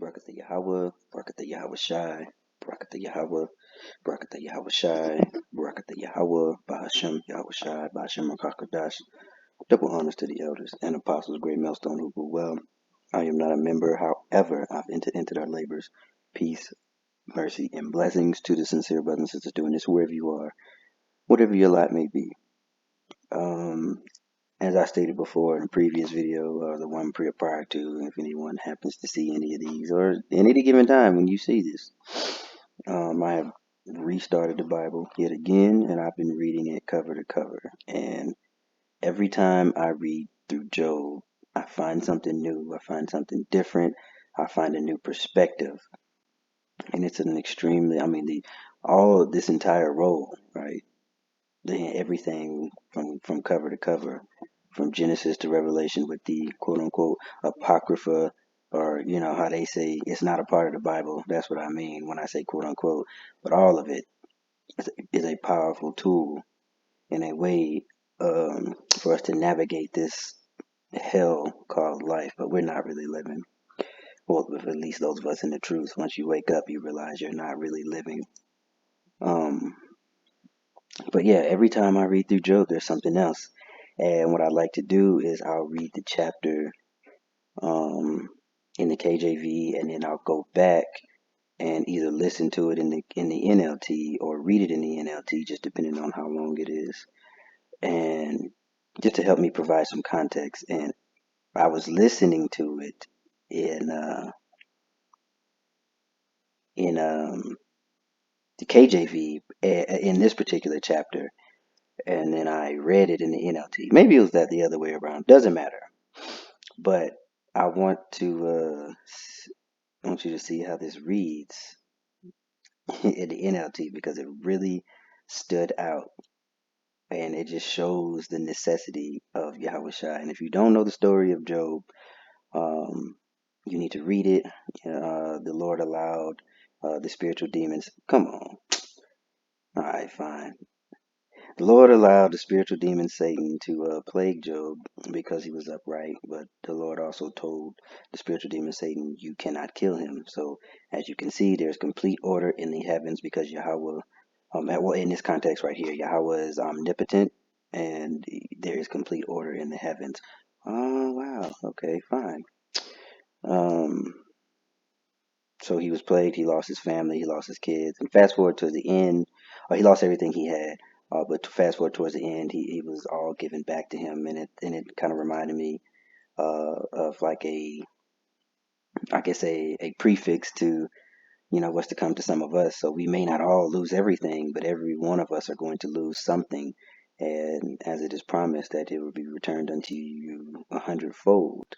Barakatha Yahweh, Barakatha Yahweh Shai, Barakatha Yahweh, Barakatha Yahweh Shai, Barakatha Yahweh, Bahashem Yahweh Shai, Bahashem Rakakadash. Double honors to the elders and apostles, great millstone who grew well. I am not a member, however, I've entered our labors. Peace, mercy, and blessings to the sincere brothers and sisters doing this wherever you are, whatever your lot may be. As I stated before in a previous video, or the one prior to, if anyone happens to see any of these, or any given time when you see this, I have restarted the Bible yet again, and I've been reading it cover to cover. And every time I read through Job, I find something new. I find something different. I find a new perspective. And it's an extremely, all of this entire roll, right? Everything from cover to cover, from Genesis to Revelation, with the quote unquote apocrypha, or how they say it's not a part of the Bible. That's what I mean when I say quote unquote. But all of it is a powerful tool in a way for us to navigate this hell called life. But we're not really living. Well, at least those of us in the truth. Once you wake up, you realize you're not really living. But yeah, every time I read through Job, there's something else. And what I like to do is I'll read the chapter in the KJV, and then I'll go back and either listen to it in the NLT or read it in the NLT, just depending on how long it is, and just to help me provide some context. And I was listening to it in the KJV in this particular chapter, and then I read it in the NLT. Maybe it was that the other way around. Doesn't matter. But I want you to see how this reads in the NLT, because it really stood out, and it just shows the necessity of Yahweh Shai. And if you don't know the story of Job, you need to read it. The Lord allowed the spiritual demons. Come on. All right, fine. The Lord allowed the spiritual demon Satan to plague Job because he was upright, but the Lord also told the spiritual demon Satan, you cannot kill him. So as you can see, there's complete order in the heavens, because Yahweh, well, in this context right here, Yahweh is omnipotent, and there is complete order in the heavens. Oh, wow. Okay, fine. So he was plagued, he lost his family, he lost his kids, and fast forward to the end, he lost everything he had. But fast forward towards the end, he was all given back to him, and it kind of reminded me of like I guess a prefix to what's to come to some of us. So we may not all lose everything, but every one of us are going to lose something, and as it is promised that it will be returned unto you 100-fold.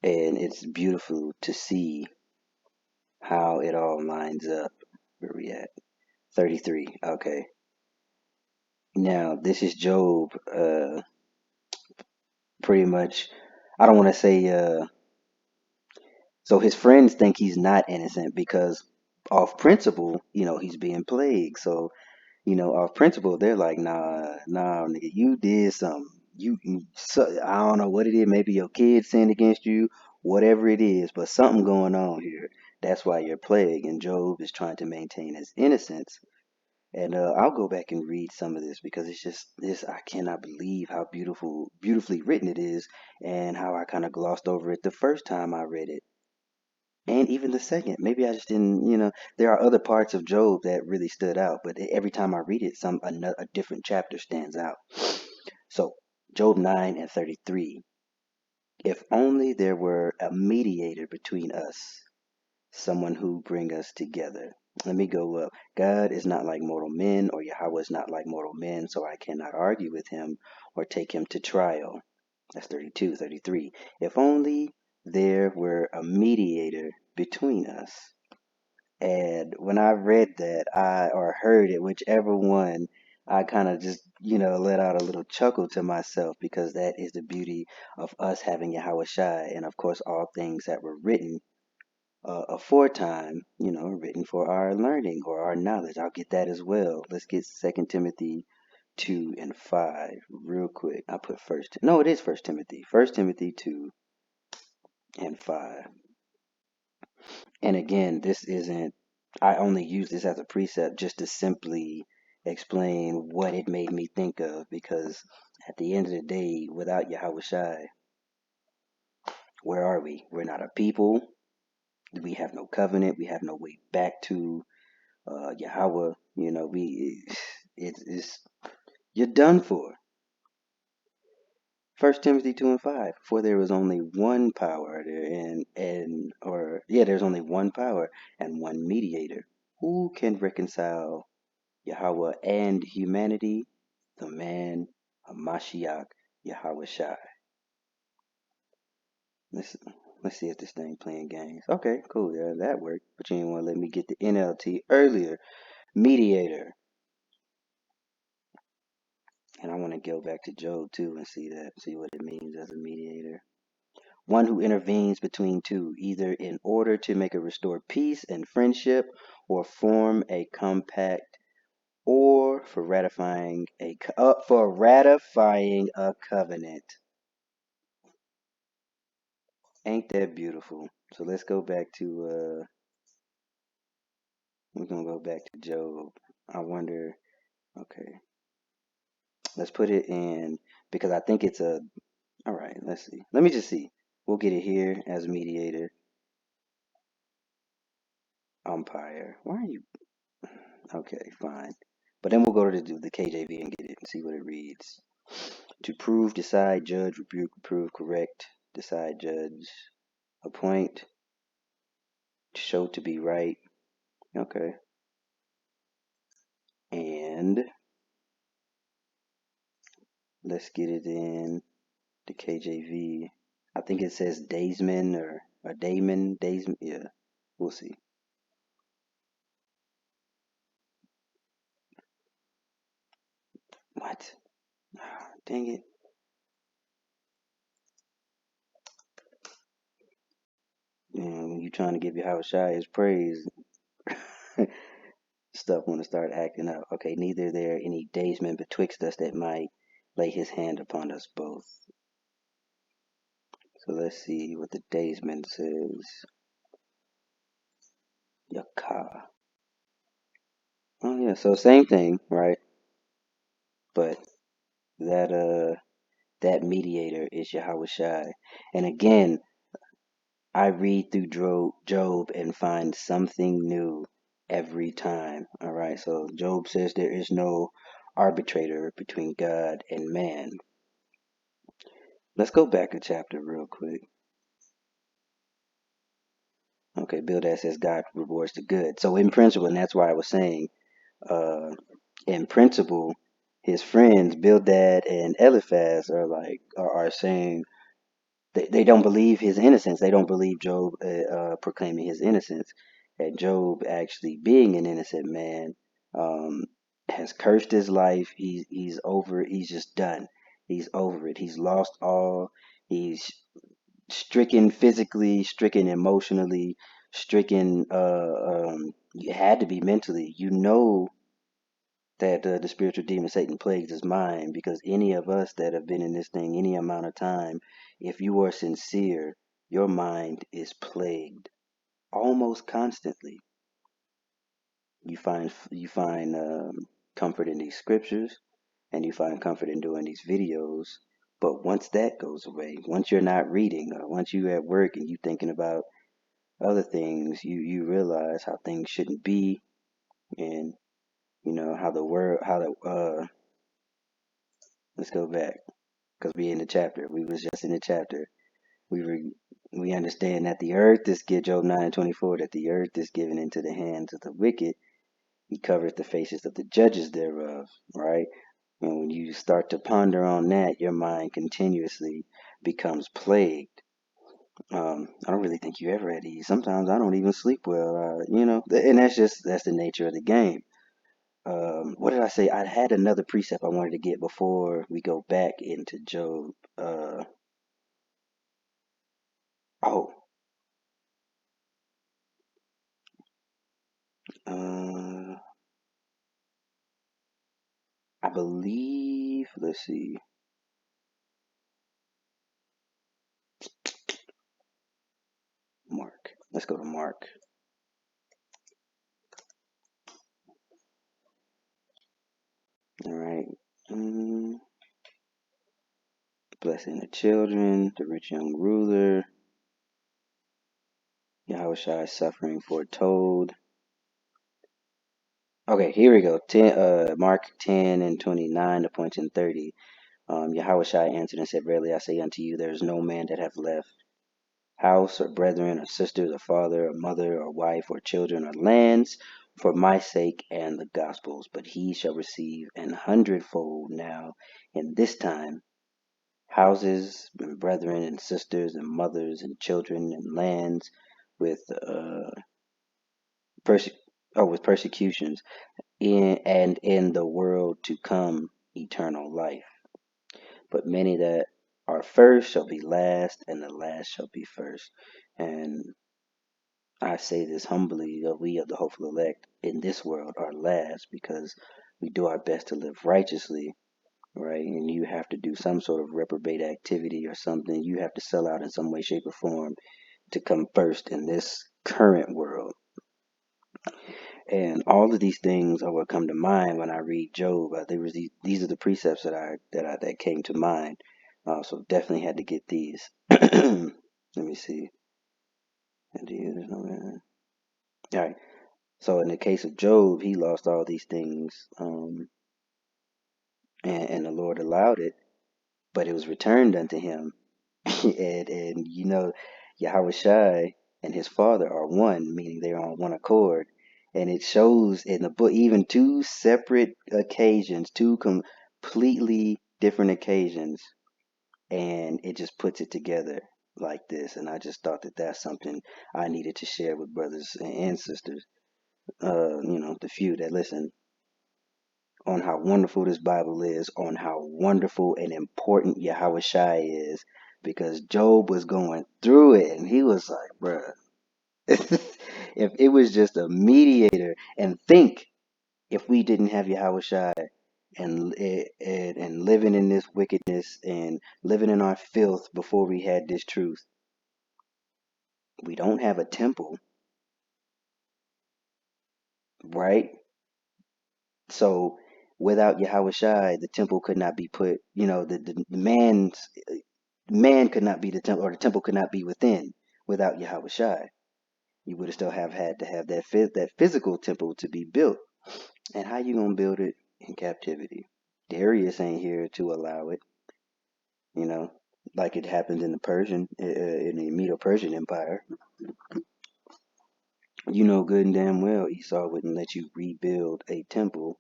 And it's beautiful to see how it all lines up. Where we at? 33. Okay. Now, this is Job, pretty much, I don't want to say, so his friends think he's not innocent because off principle, he's being plagued. So, off principle, they're like, nah, nigga, you did something. I don't know what it is. Maybe your kid sinned against you, whatever it is, but something going on here. That's why you're plagued. And Job is trying to maintain his innocence. And I'll go back and read some of this, because it's just this. I cannot believe how beautifully written it is, and how I kind of glossed over it the first time I read it, and even the second. Maybe I just didn't. There are other parts of Job that really stood out, but every time I read it, a different chapter stands out. So Job 9:33. If only there were a mediator between us, someone who bring us together. Let me go up. God is not like mortal men, or Yahweh is not like mortal men, so I cannot argue with him or take him to trial. That's 32, 33. If only there were a mediator between us. And when I read that, or heard it, whichever one, I kind of just, let out a little chuckle to myself, because that is the beauty of us having Yahweh Shai. And of course, all things that were written aforetime, written for our learning or our knowledge. I'll get that as well. Let's get 2 Timothy 2 and 5 real quick. I put it is 1 Timothy. 1 Timothy 2 and 5. And again, this isn't, I only use this as a precept just to simply explain what it made me think of, because at the end of the day, without Yahweh Shai, where are we? We're not a people. We have no covenant. We have no way back to Yahweh. It's you're done for. 1 Timothy 2:5. For there is only one power there, there's only one power and one mediator. Who can reconcile Yahweh and humanity? The man Hamashiach Yahweh Shai. Let's let's see if this thing playing games. Okay, cool. Yeah, that worked. But you didn't want to let me get the NLT earlier. Mediator. And I want to go back to Job too and see what it means as a mediator. One who intervenes between two, either in order to make a restore peace and friendship, or form a compact, or for ratifying a covenant. Ain't that beautiful? So let's go back to we're gonna go back to Job. I wonder. Okay, let's put it in, because I think it's a. All right, let's see. Let me just see. We'll get it here as mediator, umpire. Why are you? Okay, fine. But then we'll go to the KJV and get it and see what it reads. To prove, decide, judge, rebuke, reprove, correct, decide, judge, appoint, show to be right. Okay. And let's get it in the KJV. I think it says daysman or daysman. Yeah, we'll see. What? Dang it. When you trying to give Yahweh Shai his praise, stuff want to start acting up. Okay, neither there any daysman betwixt us that might lay his hand upon us both. So let's see what the daysman says. Yakah. Oh yeah, so same thing, right? But that that mediator is Yahweh Shai. And again, I read through Job and find something new every time. All right, so Job says there is no arbitrator between God and man. Let's go back a chapter real quick. Okay, Bildad says God rewards the good. So in principle, and that's why I was saying, uh, in principle, his friends Bildad and Eliphaz are saying they don't believe his innocence. They don't believe Job proclaiming his innocence, and Job actually being an innocent man has cursed his life. He's over it. He's just done. He's over it. He's lost all. He's stricken physically, stricken emotionally, stricken. You had to be mentally. You know that the spiritual demon Satan plagues his mind, because any of us that have been in this thing any amount of time, if you are sincere, your mind is plagued almost constantly. You find comfort in these scriptures, and you find comfort in doing these videos. But once that goes away, once you're not reading, or once you're at work and you thinking about other things, you realize how things shouldn't be, and how the world, how the let's go back, because we in the chapter. We was just in the chapter. We were, we understand that the earth is, Job 9:24, that the earth is given into the hands of the wicked. He covers the faces of the judges thereof, right? And when you start to ponder on that, your mind continuously becomes plagued. I don't really think you ever at ease. Sometimes I don't even sleep well, and that's the nature of the game. What did I say? I had another precept I wanted to get before we go back into Job. Oh, uh, I believe. Let's see. Mark. Let's go to Mark. blessing the children, the rich young ruler, Yahushua suffering foretold. Okay, here we go. Mark 10 and 29 to point in 30. Yahushua answered and said, Verily I say unto you, there is no man that hath left house or brethren or sisters or father or mother or wife or children or lands for my sake and the gospel's, but he shall receive an hundredfold now in this time houses and brethren and sisters and mothers and children and lands with with persecutions and in the world to come eternal life. But many that are first shall be last, and the last shall be first. And I say this humbly, that we of the hopeful elect in this world are last because we do our best to live righteously, right? And you have to do some sort of reprobate activity or something. You have to sell out in some way, shape, or form to come first in this current world. And all of these things are what come to mind when I read Job. These are the precepts that came to mind. So definitely had to get these. Let me see. All right. So in the case of Job, he lost all these things, and the Lord allowed it, but it was returned unto him. and Yahweh Shai and his father are one, meaning they're on one accord. And it shows in the book even two separate occasions, two completely different occasions, and it just puts it together like this. And I just thought that that's something I needed to share with brothers and sisters, the few that listen, on how wonderful this Bible is, on how wonderful and important Yahweh Shai is, because Job was going through it and he was like, bruh, if it was just a mediator, and think if we didn't have Yahweh Shai and living in this wickedness and living in our filth before we had this truth, we don't have a temple, right? So without Yahweh Shai, the temple could not be put, man could not be the temple, or the temple could not be within without Yahweh Shai. You would have still have had to have that physical temple to be built. And how you gonna build it in captivity? Darius ain't here to allow it, you know, like it happened in the Medo-Persian Empire. You know good and damn well Esau wouldn't let you rebuild a temple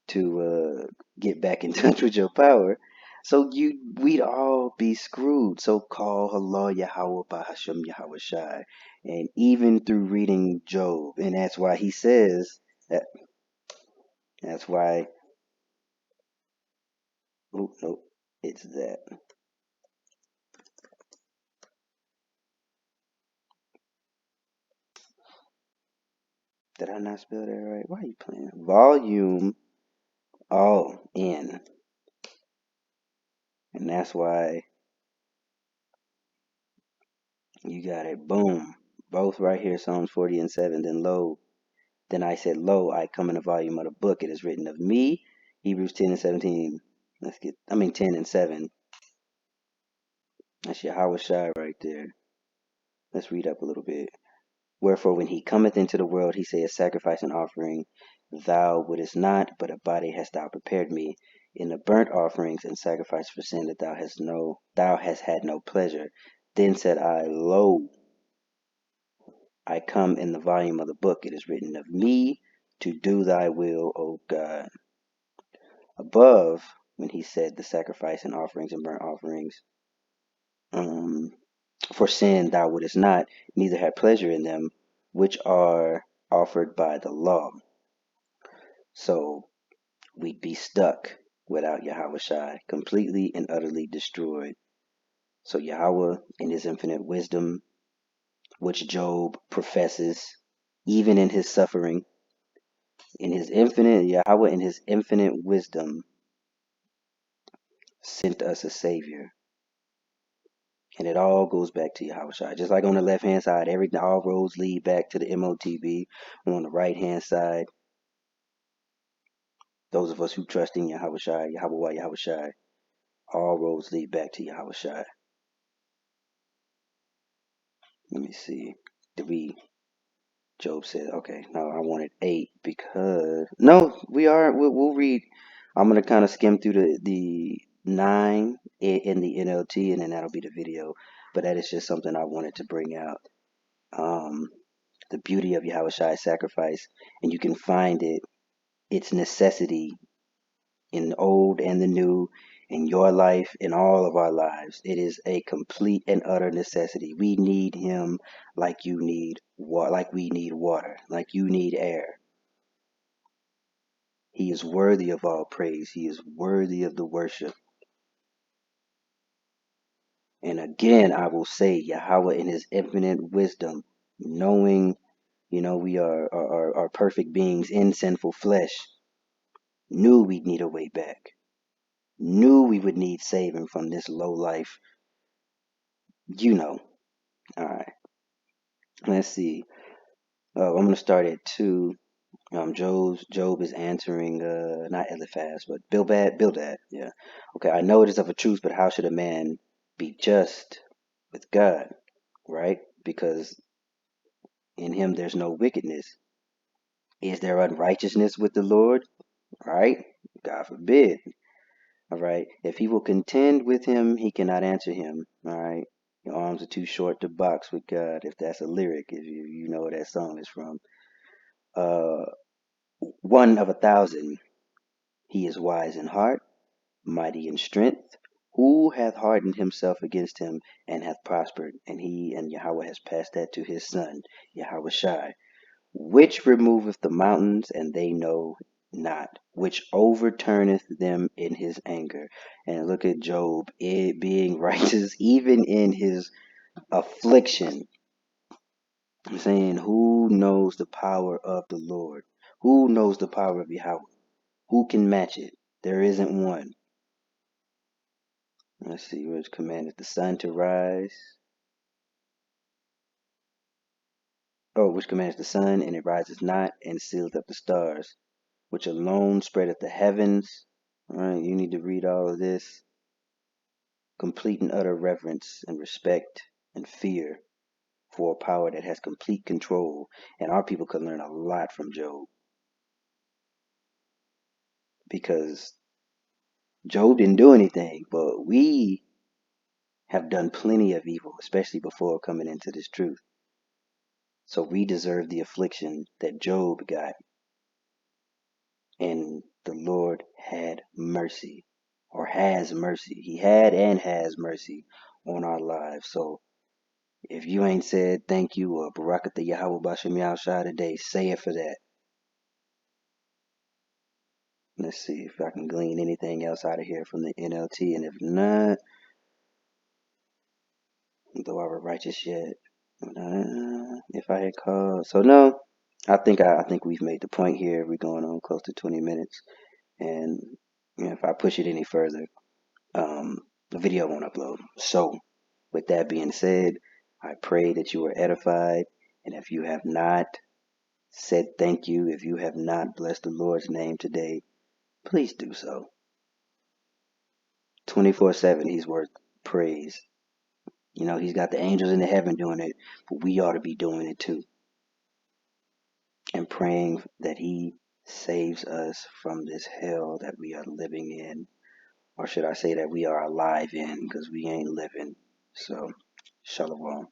to get back in touch with your power. So we'd all be screwed. So call Allah Yahweh Bahasham Yahweh Shai. And even through reading Job, and that's why he says that that's why oh nope, it's that. Did I not spell that right? Why are you playing? Volume all in. And that's why you got it. Boom. Both right here, Psalms 40 and 7. Then I said, Lo, I come in the volume of the book. It is written of me. Hebrews 10 and 17. 10 and 7. That's Yahweh Shai right there. Let's read up a little bit. Wherefore, when he cometh into the world, he saith, Sacrifice and offering thou wouldest not, but a body hast thou prepared me. In the burnt offerings and sacrifice for sin that thou hast had no pleasure. Then said I, Lo, I come in the volume of the book. It is written of me to do thy will, O God. Above, when he said the sacrifice and offerings and burnt offerings, for sin thou wouldest not, neither had pleasure in them, which are offered by the law. So we'd be stuck without Yahweh Shai, completely and utterly destroyed. So Yahweh, in his infinite wisdom, which Job professes, even in his suffering, Yahweh in his infinite wisdom sent us a Savior. And it all goes back to Yahweh Shai. Just like on the left hand side, all roads lead back to the MOTB. On the right hand side, those of us who trust in Yahweh Shai, Yahweh Shai, All roads lead back to Yahweh Shai. Let me see. 3. Job said, okay, no, I wanted 8 because no, we'll read. I'm gonna kind of skim through the 9 in the NLT, and then that'll be the video. But that is just something I wanted to bring out. Um, the beauty of Yahweh Shai's sacrifice, and you can find its necessity in the old and the new, in your life, in all of our lives. It is a complete and utter necessity. We need him like you need like we need water, like you need air. He is worthy of all praise. He is worthy of the worship. And again, I will say, Yahweh in his infinite wisdom, knowing, we are perfect beings in sinful flesh, knew we'd need a way back, knew we would need saving from this low life. All right. Let's see. I'm gonna start at 2. Job is answering, not Eliphaz, but Bildad. Yeah. Okay. I know it is of a truth, but how should a man be just with God, right? Because in him there's no wickedness. Is there unrighteousness with the Lord? Right? God forbid. All right. If he will contend with him, he cannot answer him. All right. Your arms are too short to box with God. If that's a lyric, if you know where that song is from. Uh, 1 of 1,000. He is wise in heart, mighty in strength. Who hath hardened himself against him and hath prospered? And he and Yahweh has passed that to his son, Yahweh Shai, which removeth the mountains, and they know not, which overturneth them in his anger. And look at Job, it being righteous even in his affliction. I'm saying, who knows the power of the Lord? Who knows the power of Yahweh? Who can match it? There isn't one. Let's see, which commandeth the sun to rise. Oh, which commandeth the sun, and it rises not, and sealeth up the stars, which alone spreadeth the heavens. All right, you need to read all of this. Complete and utter reverence and respect and fear for a power that has complete control. And our people could learn a lot from Job, because Job didn't do anything, but we have done plenty of evil, especially before coming into this truth. So we deserve the affliction that Job got. And the Lord had mercy, or has mercy. He had and has mercy on our lives. So if you ain't said thank you or Barakatha Yahweh Bashem Yahushua today, say it for that. Let's see if I can glean anything else out of here from the NLT. And if not, though I were righteous yet, if I had called. So no, I think we've made the point here. We're going on close to 20 minutes. And if I push it any further, the video won't upload. So, with that being said, I pray that you are edified. And if you have not said thank you, if you have not blessed the Lord's name today, please do so. 24/7, he's worth praise. He's got the angels in the heaven doing it, but we ought to be doing it too. And praying that he saves us from this hell that we are living in. Or should I say that we are alive in, because we ain't living. So, shalom.